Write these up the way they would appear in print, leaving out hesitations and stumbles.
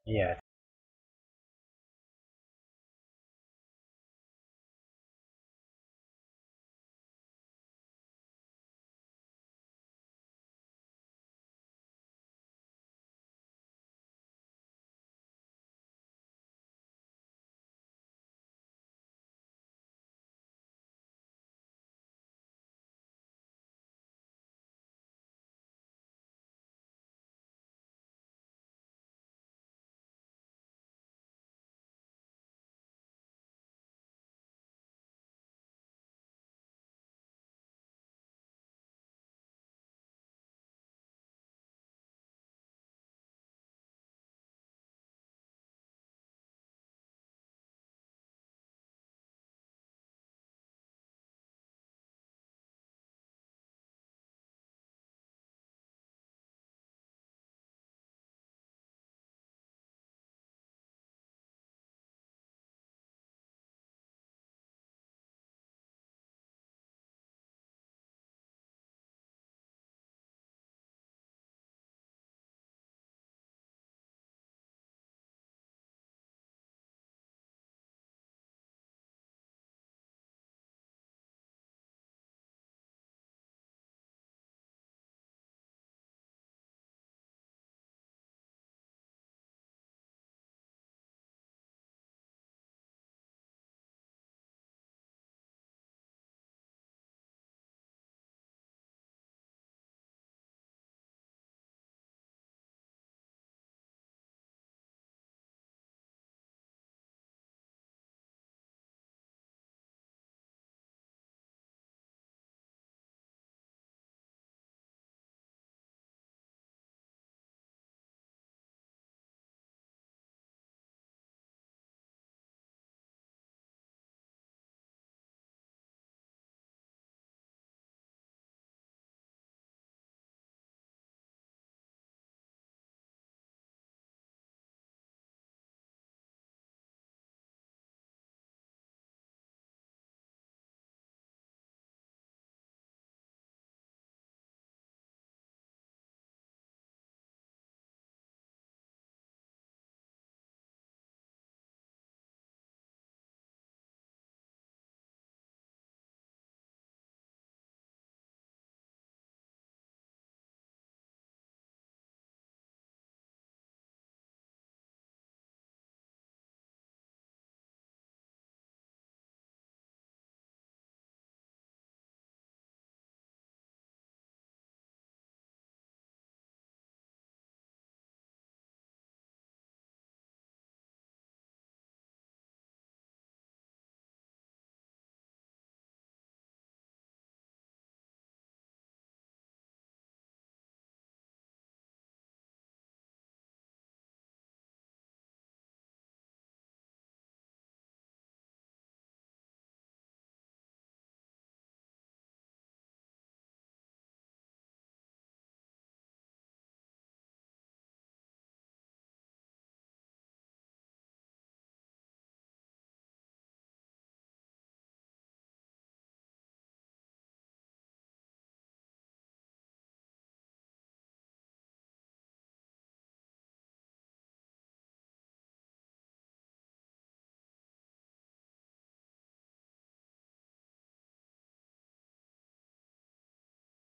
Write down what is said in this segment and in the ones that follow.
Iya.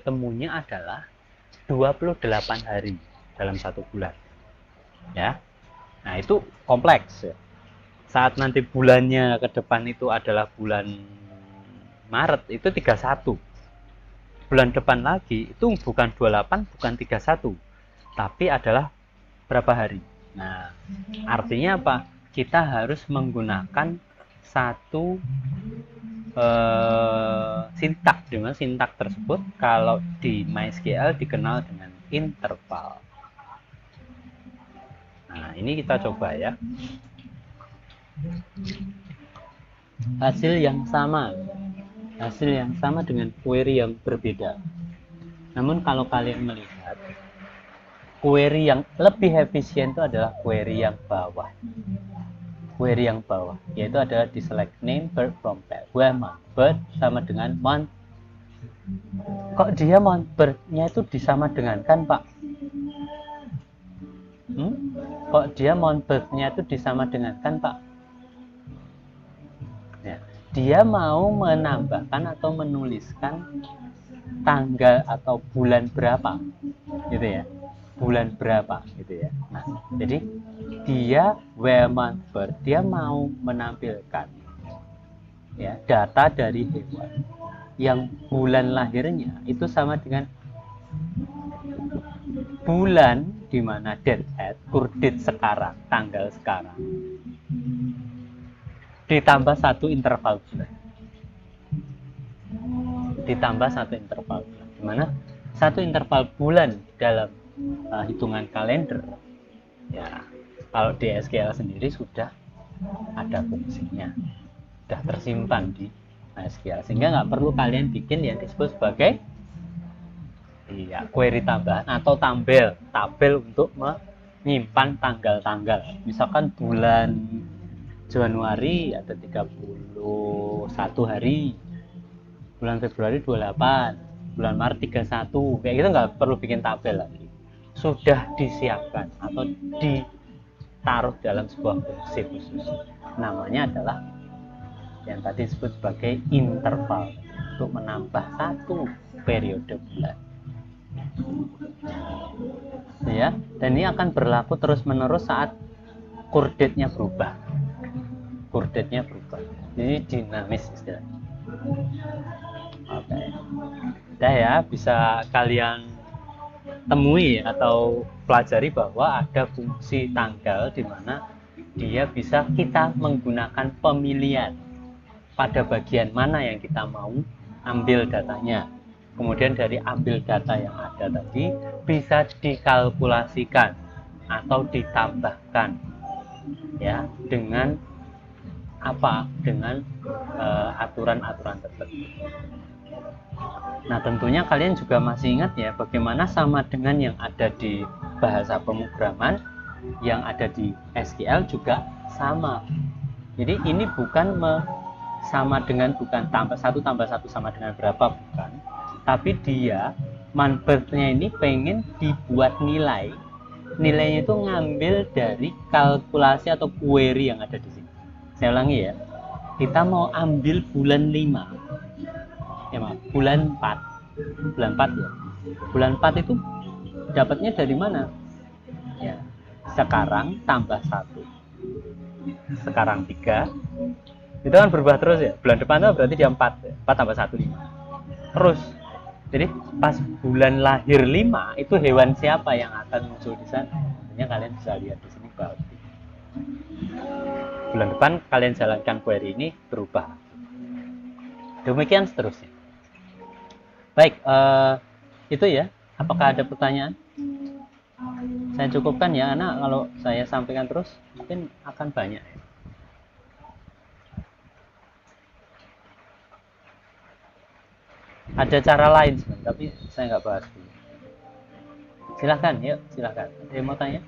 Ketemunya adalah 28 hari dalam satu bulan. Ya. Nah, itu kompleks ya. Saat nanti bulannya ke depan itu adalah bulan Maret, itu 31. Bulan depan lagi itu bukan 28, bukan 31, tapi adalah berapa hari. Nah, artinya apa? Kita harus menggunakan satu sintak. Dengan sintak tersebut kalau di MySQL dikenal dengan interval. Nah, ini kita coba ya. Hasil yang sama. Hasil yang sama dengan query yang berbeda. Namun kalau kalian melihat, query yang lebih efisien itu adalah query yang bawah. Query yang bawah, yaitu adalah di select name bird from pet. Where month bird sama dengan month. Kok dia month bird-nya itu disama dengan kan Pak? kok dia month birth-nya itu disama dengankan Pak? Ya, dia mau menambahkan atau menuliskan tanggal atau bulan berapa, gitu ya, bulan berapa, gitu ya. Nah, jadi dia where month birth, dia mau menampilkan ya data dari hewan yang bulan lahirnya itu sama dengan bulan di mana date at, kurdit sekarang, tanggal sekarang, ditambah satu interval bulan, ditambah satu interval bulan, dimana satu interval bulan dalam hitungan kalender ya, kalau di SQL sendiri sudah ada fungsinya, sudah tersimpan di SQL, sehingga nggak perlu kalian bikin yang disebut sebagai query tambahan atau tabel untuk menyimpan tanggal-tanggal. Misalkan bulan Januari ada 31 hari, bulan Februari 28, bulan Maret 31, kayak gitu nggak perlu bikin tabel lagi, sudah disiapkan atau ditaruh dalam sebuah fungsi khusus, namanya adalah yang tadi disebut sebagai interval, untuk menambah satu periode bulan ya. Dan ini akan berlaku terus menerus saat coordinate-nya berubah, jadi dinamis istilahnya. Oke, udah ya, bisa kalian temui atau pelajari bahwa ada fungsi tanggal di mana dia bisa kita menggunakan pemilihan pada bagian mana yang kita mau ambil datanya. Kemudian dari ambil data yang ada tadi bisa dikalkulasikan atau ditambahkan ya dengan apa? Dengan aturan-aturan tertentu. Nah, tentunya kalian juga masih ingat ya bagaimana sama dengan yang ada di bahasa pemrograman, yang ada di SQL juga sama. Jadi ini bukan sama dengan, bukan tambah satu sama dengan berapa, bukan, tapi dia month birth-nya ini pengen dibuat nilainya itu ngambil dari kalkulasi atau query yang ada di sini. Saya ulangi ya, kita mau ambil bulan 5 ya, maaf, bulan 4 ya, bulan 4 itu dapatnya dari mana ya, sekarang tambah 1, sekarang 3, itu kan berubah terus ya, bulan depan itu berarti dia 4 ya, 4 tambah 1 5 terus. Jadi pas bulan lahir 5 itu hewan siapa yang akan muncul di sana, tentunya kalian bisa lihat di sini berarti bulan depan kalian jalankan query ini berubah, demikian seterusnya. Baik, itu ya, apakah ada pertanyaan? Saya cukupkan ya, karena kalau saya sampaikan terus mungkin akan banyak ya. Ada cara lain sebenarnya, tapi saya nggak bahas dulu. Silahkan, yuk, silahkan. Ada yang mau tanya?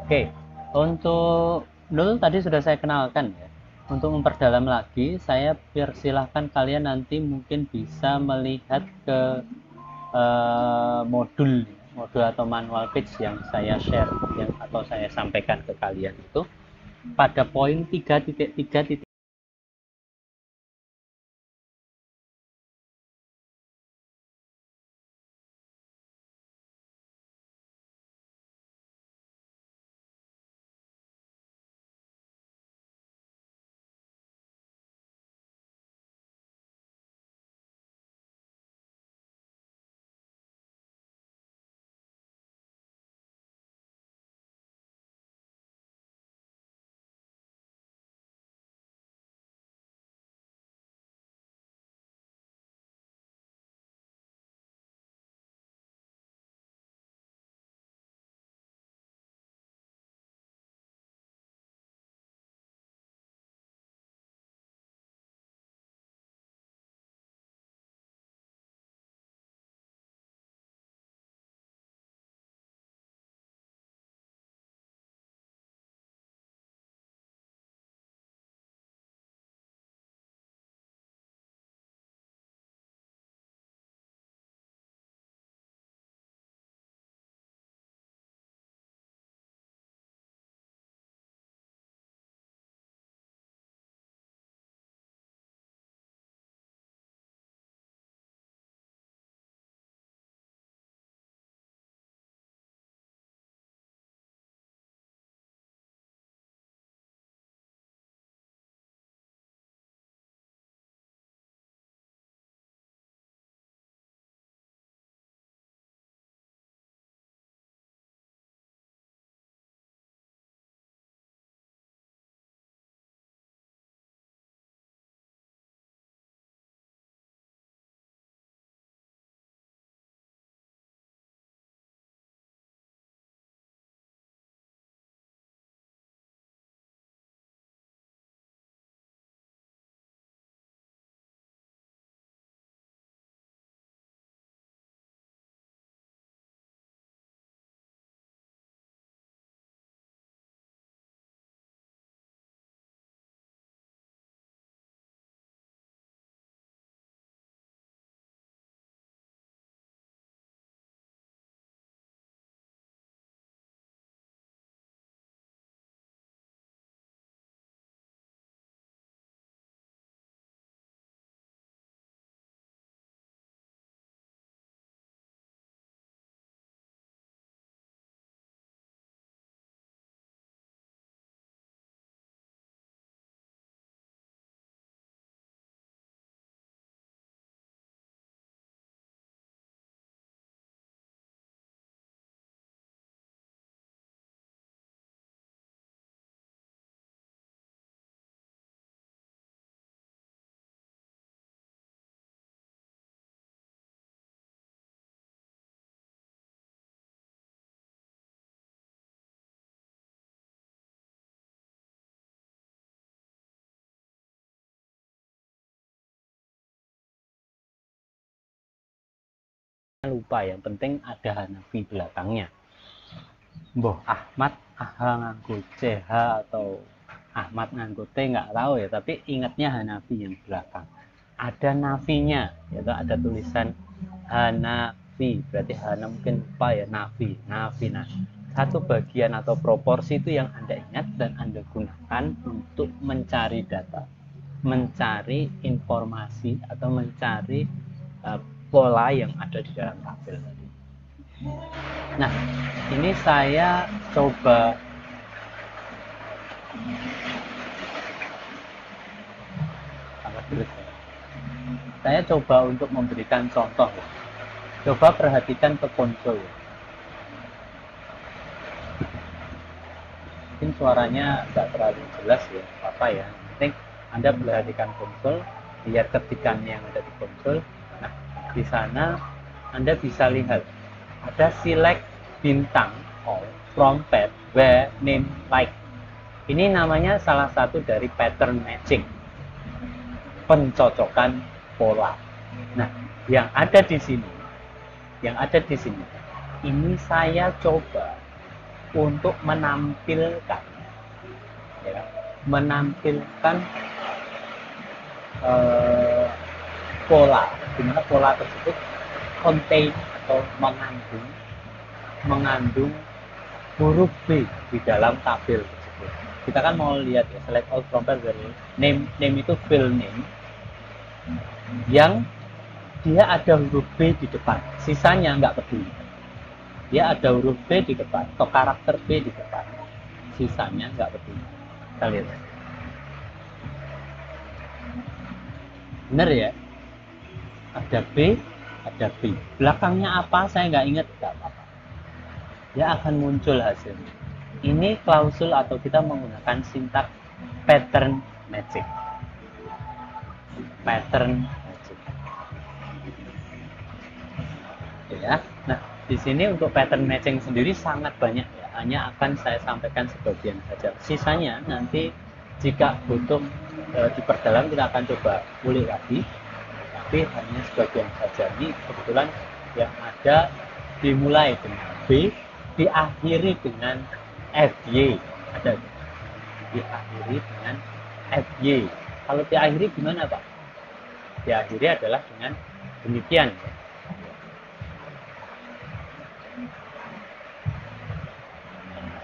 Oke, untuk nul tadi sudah saya kenalkan ya. Untuk memperdalam lagi, saya persilahkan kalian nanti mungkin bisa melihat ke modul atau manual page yang saya share atau saya sampaikan ke kalian itu pada poin 3.3. lupa, yang penting ada Hanafi belakangnya. Mbah Ahmad nganggo CH atau Ahmad nganggo T nggak tahu ya, tapi ingatnya Hanafi yang belakang. Ada nafinya, yaitu ada tulisan Hanafi, berarti Hana mungkin lupa ya, Nafi. Nah, satu bagian atau proporsi itu yang Anda ingat dan Anda gunakan untuk mencari data, mencari informasi atau mencari pola yang ada di dalam tabel tadi. Nah, ini saya coba untuk memberikan contoh. Coba perhatikan ke konsol. Mungkin suaranya nggak terlalu jelas ya, apa ya. Penting Anda perhatikan konsol, lihat ketikan yang ada di konsol. Nah, di sana Anda bisa lihat ada select bintang all from pad where name like. Ini namanya salah satu dari pattern matching, pencocokan pola. Nah, yang ada di sini, ini saya coba untuk menampilkan pola, di mana pola tersebut contain atau mengandung huruf B di dalam tabel tersebut. Kita kan mau lihat ya, select all from name itu field name yang dia ada huruf B di depan, sisanya nggak peduli. Dia ada huruf B di depan atau karakter B di depan, sisanya nggak peduli. Kita lihat. Bener ya? Ada B, ada B. Belakangnya apa? Saya nggak ingat, nggak apa-apa. Dia akan muncul hasilnya. Ini klausul atau kita menggunakan sintak pattern matching. Pattern matching. Ya. Nah, di sini untuk pattern matching sendiri sangat banyak ya. Hanya akan saya sampaikan sebagian saja. Sisanya nanti jika butuh diperdalam kita akan coba ulik lagi. Tapi hanya sebagian saja. Ini kebetulan yang ada dimulai dengan B, diakhiri dengan FY. Ada diakhiri dengan FY. Kalau diakhiri gimana Pak? Diakhiri adalah dengan demikian.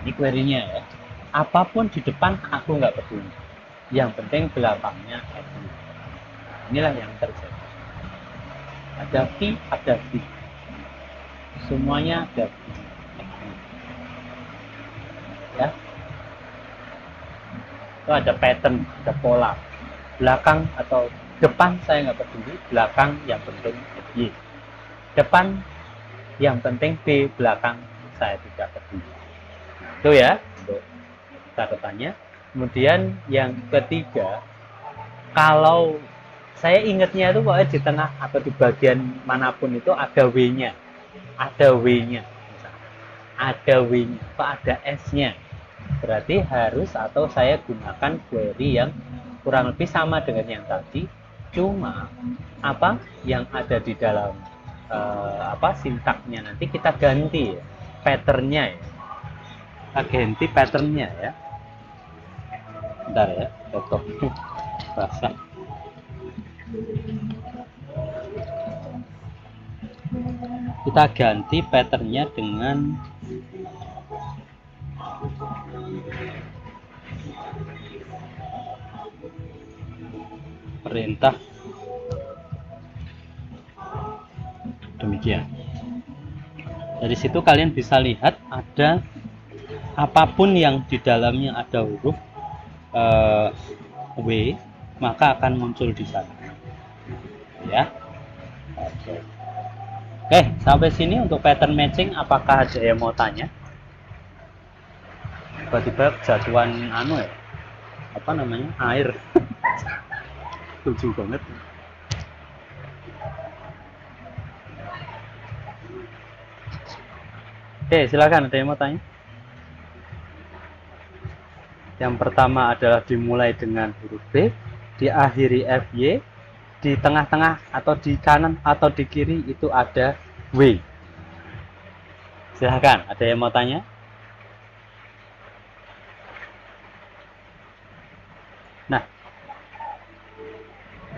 Ini query-nya ya. Apapun di depan aku nggak peduli. Yang penting belakangnya FY. Inilah yang terjadi. Ada V, ada V. Semuanya ada V. Ya. Itu ada pattern, ada pola. Belakang atau depan saya nggak peduli, belakang yang penting Y. Depan yang penting B, belakang saya tidak peduli. Nah, itu ya untuk catatannya. Kemudian yang ketiga, kalau saya ingatnya itu pokoknya di tengah atau di bagian manapun itu ada W-nya. Ada W-nya. Ada W-nya. Atau ada S-nya. Berarti harus atau saya gunakan query yang kurang lebih sama dengan yang tadi. Cuma apa yang ada di dalam sintaknya nanti kita ganti ya. Patternnya ya. Kita ganti patternnya ya. Bentar ya. Laptop basah. Kita ganti patternnya dengan perintah demikian. Dari situ kalian bisa lihat ada apapun yang di dalamnya ada huruf W, maka akan muncul di sana. Ya. Oke, sampai sini untuk pattern matching. Apakah ada yang mau tanya? Tiba-tiba jatuhan ya, apa namanya, air. Lucu banget. Oke, silakan, ada yang mau tanya? Yang pertama adalah dimulai dengan huruf B, diakhiri FY, di tengah-tengah atau di kanan atau di kiri itu ada W. Silahkan, ada yang mau tanya? Nah,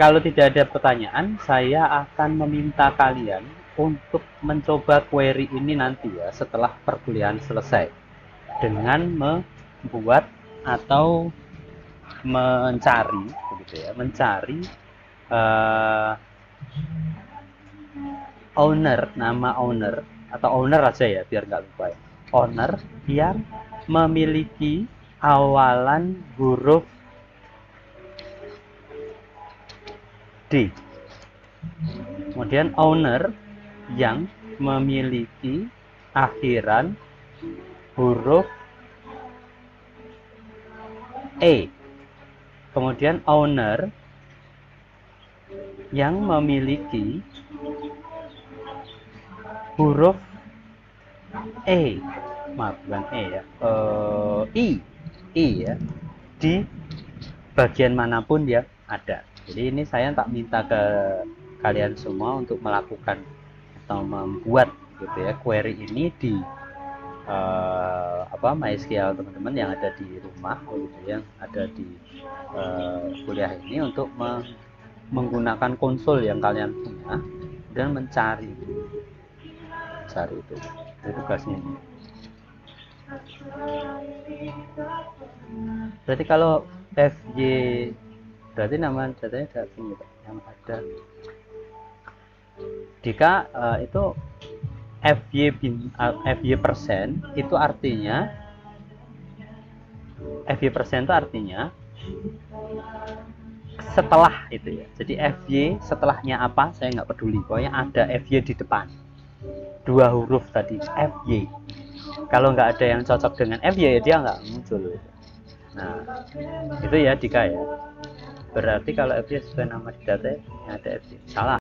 kalau tidak ada pertanyaan, saya akan meminta kalian untuk mencoba query ini nanti ya setelah perkuliahan selesai dengan membuat atau mencari begitu ya, mencari nama owner atau owner aja ya biar nggak lupa ya. Owner yang memiliki awalan huruf D. Kemudian owner yang memiliki akhiran huruf E. Kemudian owner yang memiliki huruf E, maaf bukan E ya, I ya, di bagian manapun dia ada. Jadi ini saya tak minta ke kalian semua untuk melakukan atau membuat gitu ya query ini di MySQL teman-teman yang ada di rumah gitu, yang ada di kuliah ini untuk menggunakan konsol yang kalian punya dan mencari itu. Itu tugasnya ini. Berarti kalau FY berarti nama datanya ada ini yang ada jika itu FY persen itu artinya FY persen itu artinya setelah itu ya. Jadi FY setelahnya apa saya nggak peduli, pokoknya ada FY di depan, 2 huruf tadi FY. Kalau nggak ada yang cocok dengan FY ya dia nggak muncul. Nah itu ya Dika ya. Berarti kalau FY sesuai nama di data ada FY. Salah.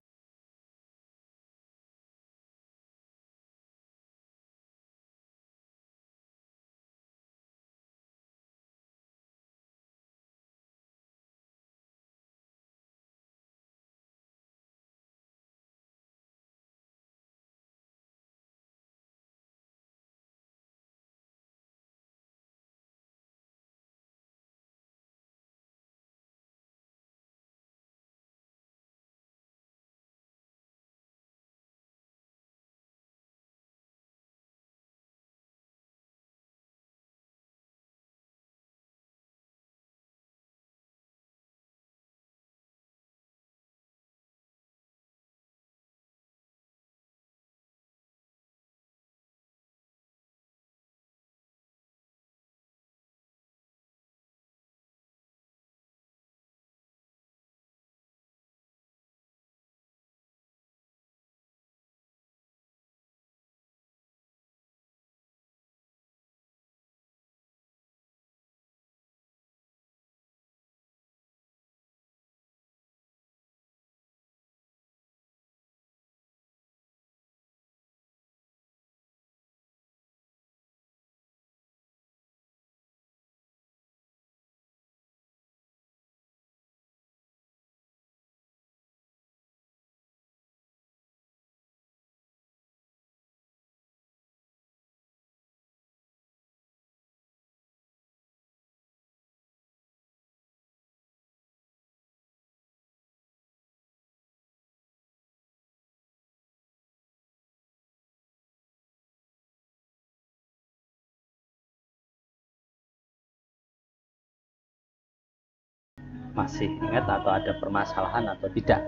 Masih ingat atau ada permasalahan atau tidak?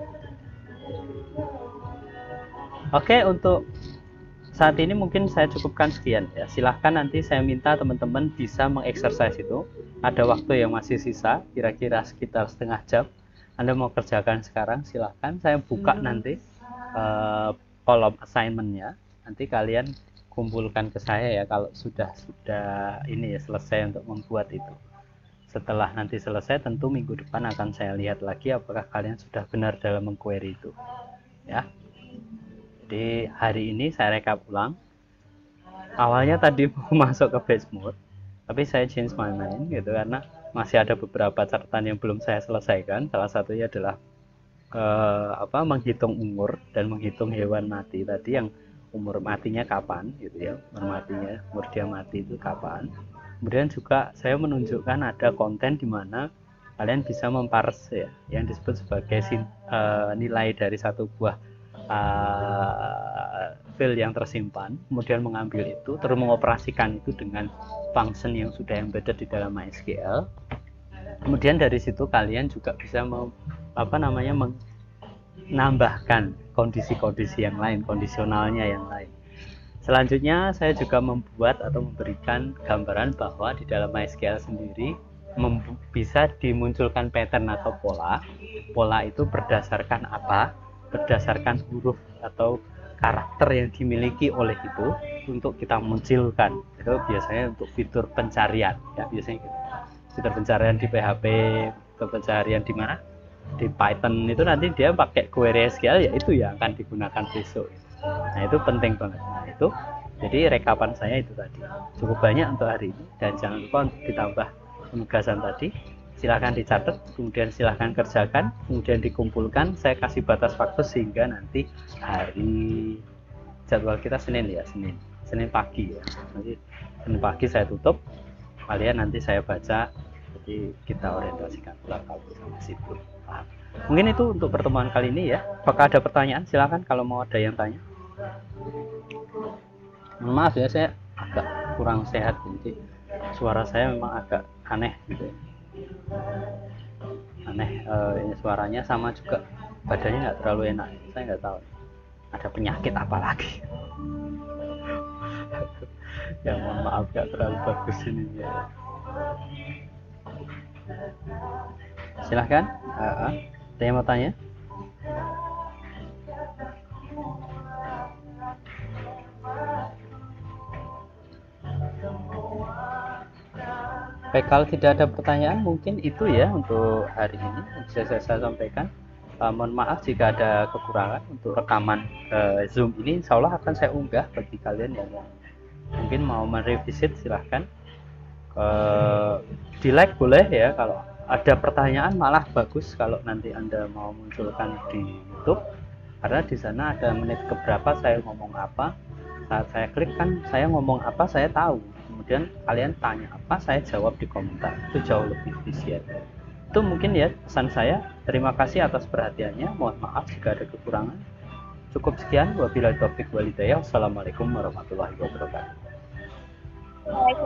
Oke, untuk saat ini mungkin saya cukupkan sekian ya. Silahkan nanti saya minta teman-teman bisa mengeksersis itu. Ada waktu yang masih sisa, kira-kira sekitar setengah jam. Anda mau kerjakan sekarang, silahkan. Saya buka nanti kolom assignment-nya. Nanti kalian kumpulkan ke saya ya kalau sudah ini ya selesai untuk membuat itu. Setelah nanti selesai, tentu minggu depan akan saya lihat lagi apakah kalian sudah benar dalam mengquery itu ya. Jadi hari ini saya rekap ulang. Awalnya tadi mau masuk ke batch mode, tapi saya change my mind gitu karena masih ada beberapa catatan yang belum saya selesaikan. Salah satunya adalah menghitung umur dan menghitung hewan mati tadi yang umur matinya kapan gitu ya, umur dia mati itu kapan. Kemudian juga saya menunjukkan ada konten di mana kalian bisa memparse ya, yang disebut sebagai nilai dari satu buah file yang tersimpan, kemudian mengambil itu terus mengoperasikan itu dengan function yang sudah embedded di dalam MySQL. Kemudian dari situ kalian juga bisa menambahkan kondisi-kondisi yang lain, kondisionalnya yang lain. Selanjutnya saya juga membuat atau memberikan gambaran bahwa di dalam MySQL sendiri bisa dimunculkan pattern atau pola. Pola itu berdasarkan apa? Berdasarkan huruf atau karakter yang dimiliki oleh itu untuk kita munculkan. Itu biasanya untuk fitur pencarian ya, biasanya gitu. Fitur pencarian di PHP, fitur pencarian di mana? Di Python itu nanti dia pakai query SQL, ya itu yang akan digunakan besok. Nah itu penting banget. Nah itu jadi rekapan saya itu tadi cukup banyak untuk hari ini, dan jangan lupa untuk ditambah penugasan tadi. Silahkan dicatat, kemudian silahkan kerjakan, kemudian dikumpulkan. Saya kasih batas waktu sehingga nanti hari jadwal kita Senin ya, Senin pagi ya. Nanti Senin pagi saya tutup, kalian nanti saya baca, jadi kita orientasikan ulang kabur sampai situ. Mungkin itu untuk pertemuan kali ini ya. Apakah ada pertanyaan? Silakan kalau mau ada yang tanya. Maaf ya, saya agak kurang sehat, jadi suara saya memang agak aneh gitu ya. Aneh, ini suaranya, sama juga badannya nggak terlalu enak. Saya nggak tahu ada penyakit apa lagi. Ya mohon maaf, nggak terlalu bagus ini ya. Silahkan, ada yang mau tanya? Baik, kalau tidak ada pertanyaan mungkin itu ya untuk hari ini bisa saya sampaikan. Mohon maaf jika ada kekurangan untuk rekaman Zoom ini. Insya Allah akan saya unggah bagi kalian yang mungkin mau merevisit, silahkan. Di like boleh ya, kalau ada pertanyaan malah bagus kalau nanti Anda mau munculkan di YouTube, karena di sana ada menit keberapa saya ngomong apa. Saat saya klik kan saya ngomong apa saya tahu, kemudian kalian tanya apa saya jawab di komentar, itu jauh lebih efisien. Itu mungkin ya pesan saya. Terima kasih atas perhatiannya, mohon maaf jika ada kekurangan. Cukup sekian, wabillahi taufik walhidayah. Wassalamualaikum warahmatullahi wabarakatuh.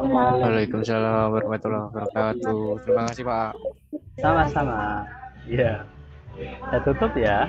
Waalaikumsalam warahmatullahi wabarakatuh. Terima kasih Pak. Sama-sama. Ya, saya tutup ya.